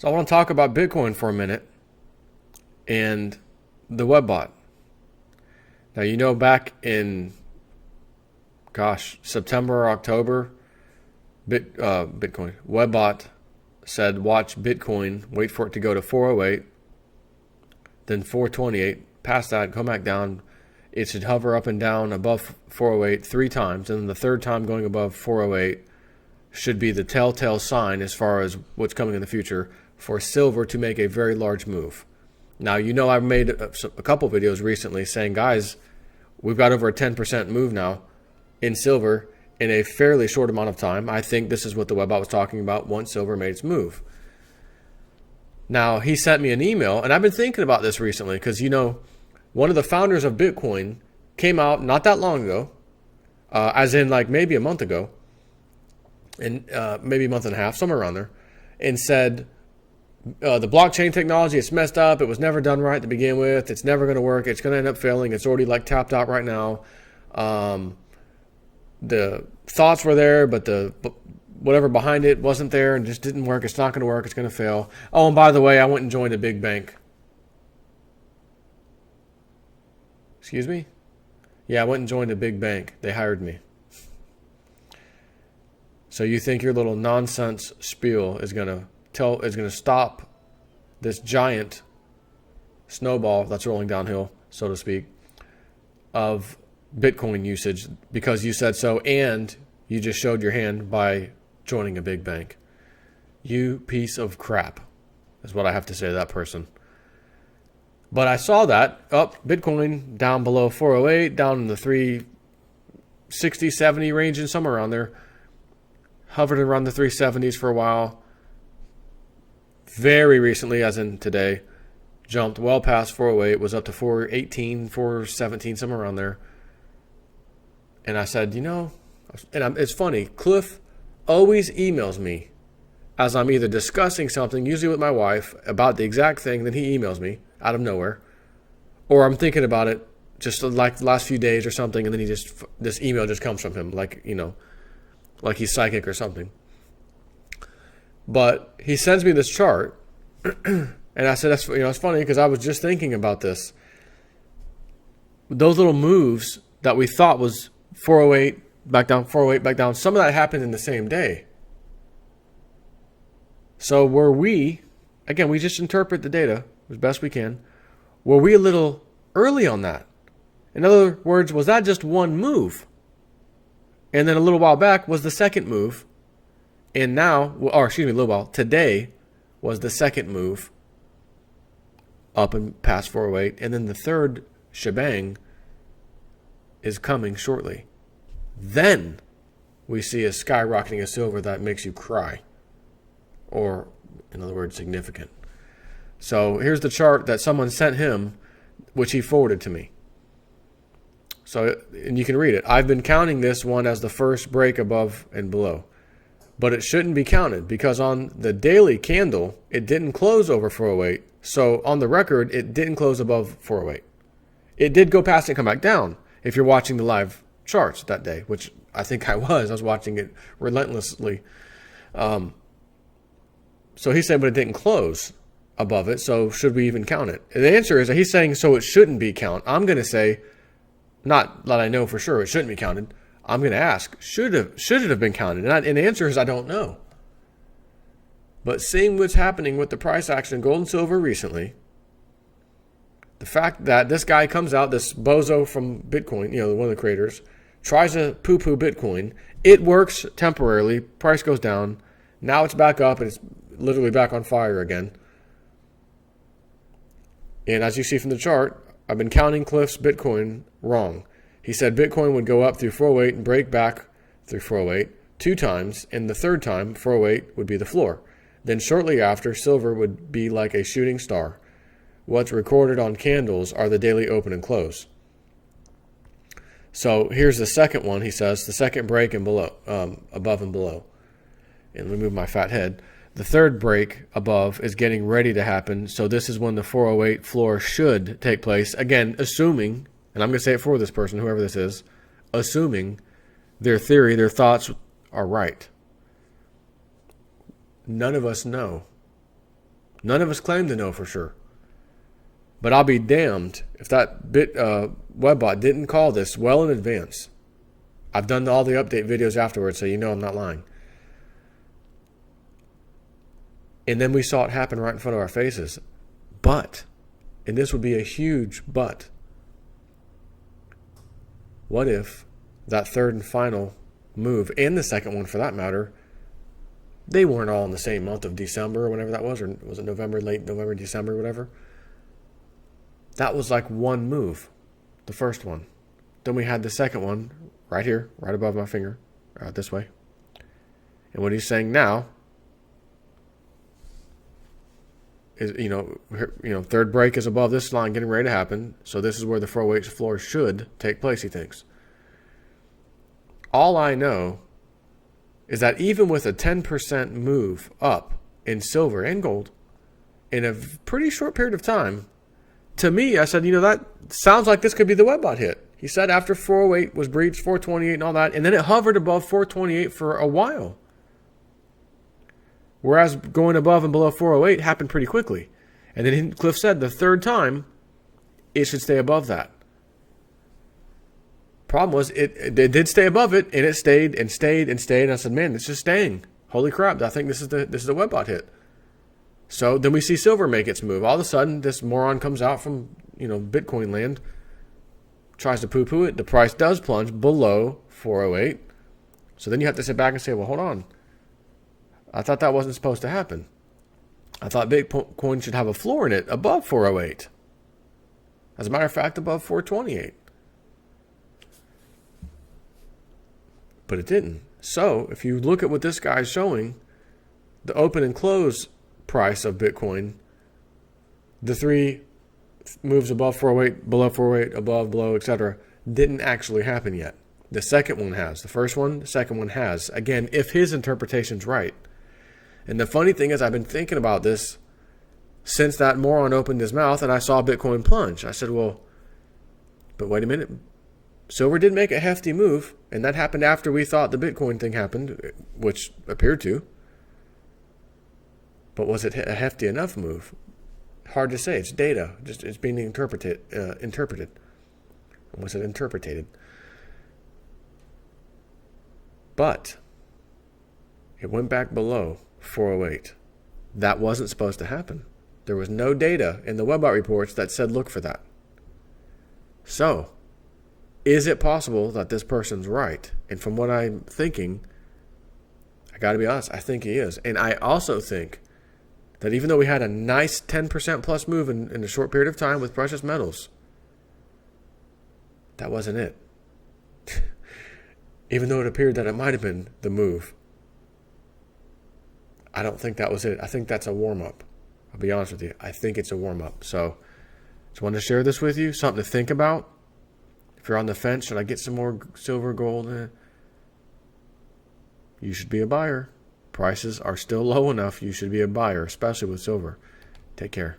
So I want to talk about Bitcoin for a minute and the web bot. Now, back in, September or October, Bitcoin, Webbot said, watch Bitcoin, wait for it to go to 408, then 428, past that, come back down. It should hover up and down above 408 3 times, and then the third time going above 408 should be the telltale sign as far as what's coming in the future for silver to make a very large move. Now, I've made a couple videos recently saying, guys, we've got over a 10% move now in silver in a fairly short amount of time. I think this is what the Webbot was talking about once silver made its move. Now, he sent me an email, and I've been thinking about this recently because, one of the founders of Bitcoin came out not that long ago, as in like maybe a month ago, and maybe a month and a half, somewhere around there, and said, the blockchain technology, it's messed up. It was never done right to begin with. It's never going to work. It's going to end up failing. It's already like tapped out right now. The thoughts were there, but whatever behind it wasn't there and just didn't work. It's not going to work. It's going to fail. Oh, and by the way, I went and joined a big bank. Excuse me? Yeah, I went and joined a big bank. They hired me. So you think your little nonsense spiel is going to stop this giant snowball that's rolling downhill, so to speak, of Bitcoin usage because you said so and you just showed your hand by joining a big bank. You piece of crap is what I have to say to that person. But I saw that Bitcoin down below 408, down in the 360, 70 range and somewhere around there. Hovered around the 370s for a while. Very recently, as in today, jumped well past 408, was up to 418, 417, somewhere around there. And I said, it's funny, Cliff always emails me as I'm either discussing something, usually with my wife, about the exact thing, then he emails me out of nowhere. Or I'm thinking about it just like the last few days or something, and then this email just comes from him, like he's psychic or something. But he sends me this chart, and I said, it's funny because I was just thinking about this. Those little moves that we thought was 408, back down, 408, back down, some of that happened in the same day. So were we, again, we just interpret the data as best we can, were we a little early on that? In other words, was that just one move? And then a little while back was the second move. And now, today was the second move up and past 408. And then the third shebang is coming shortly. Then we see a skyrocketing of silver that makes you cry. Or, in other words, significant. So here's the chart that someone sent him, which he forwarded to me. So, and you can read it. I've been counting this one as the first break above and below. But it shouldn't be counted because on the daily candle, it didn't close over 408. So on the record, it didn't close above 408. It did go past and come back down if you're watching the live charts that day, which I think I was. I was watching it relentlessly. So he said, but it didn't close above it. So should we even count it? And the answer is that he's saying, so it shouldn't be counted. I'm going to say, not that I know for sure it shouldn't be counted. I'm going to ask, should it have been counted? And the answer is I don't know. But seeing what's happening with the price action in gold and silver recently, the fact that this guy comes out, this bozo from Bitcoin, one of the creators, tries to poo-poo Bitcoin, it works temporarily, price goes down, now it's back up and it's literally back on fire again. And as you see from the chart, I've been counting Cliff's Bitcoin wrong. He said Bitcoin would go up through 408 and break back through 408 2 times, and the third time, 408 would be the floor. Then shortly after, silver would be like a shooting star. What's recorded on candles are the daily open and close. So here's the second one, he says, the second break and below, above and below. And let me move my fat head. The third break above is getting ready to happen, so this is when the 408 floor should take place. Again, assuming, and I'm going to say it for this person, whoever this is, assuming their theory, their thoughts are right. None of us know. None of us claim to know for sure. But I'll be damned if that webbot didn't call this well in advance. I've done all the update videos afterwards, so you know I'm not lying. And then we saw it happen right in front of our faces. But, and this would be a huge but, what if that third and final move, and the second one for that matter, they weren't all in the same month of December or whatever that was, or was it November, late November, December, whatever? That was like one move, the first one. Then we had the second one right here, right above my finger, this way. And what he's saying now is, third break is above this line getting ready to happen. So this is where the 408 floor should take place, he thinks. All I know is that even with a 10% move up in silver and gold in a pretty short period of time, to me, I said, that sounds like this could be the webbot hit. He said after 408 was breached, 428 and all that, and then it hovered above 428 for a while. Whereas going above and below 408 happened pretty quickly. And then Cliff said the third time, it should stay above that. Problem was, it did stay above it, and it stayed and stayed and stayed. And I said, man, it's just staying. Holy crap, I think this is the webbot hit. So then we see silver make its move. All of a sudden, this moron comes out from Bitcoin land, tries to poo-poo it. The price does plunge below 408. So then you have to sit back and say, well, hold on. I thought that wasn't supposed to happen. I thought Bitcoin should have a floor in it above 408. As a matter of fact, above 428. But it didn't. So if you look at what this guy's showing, the open and close price of Bitcoin, the three moves above 408, below 408, above, below, etc., didn't actually happen yet. The second one has. The first one, the second one has. Again, if his interpretation's right. And the funny thing is, I've been thinking about this since that moron opened his mouth and I saw Bitcoin plunge. I said, well, but wait a minute. Silver did make a hefty move, and that happened after we thought the Bitcoin thing happened, which appeared to. But was it a hefty enough move? Hard to say. It's data. It's being interpreted. Was it interpreted? But it went back below 408. That wasn't supposed to happen. There was no data in the webbot reports that said look for that. So, is it possible that this person's right? And from what I'm thinking, I got to be honest, I think he is. And I also think that even though we had a nice 10% plus move in a short period of time with precious metals, that wasn't it. Even though it appeared that it might have been the move, I don't think that was it. I think that's a warm-up. I'll be honest with you. I think it's a warm-up. So, just wanted to share this with you. Something to think about. If you're on the fence, should I get some more silver, gold? You should be a buyer. Prices are still low enough. You should be a buyer, especially with silver. Take care.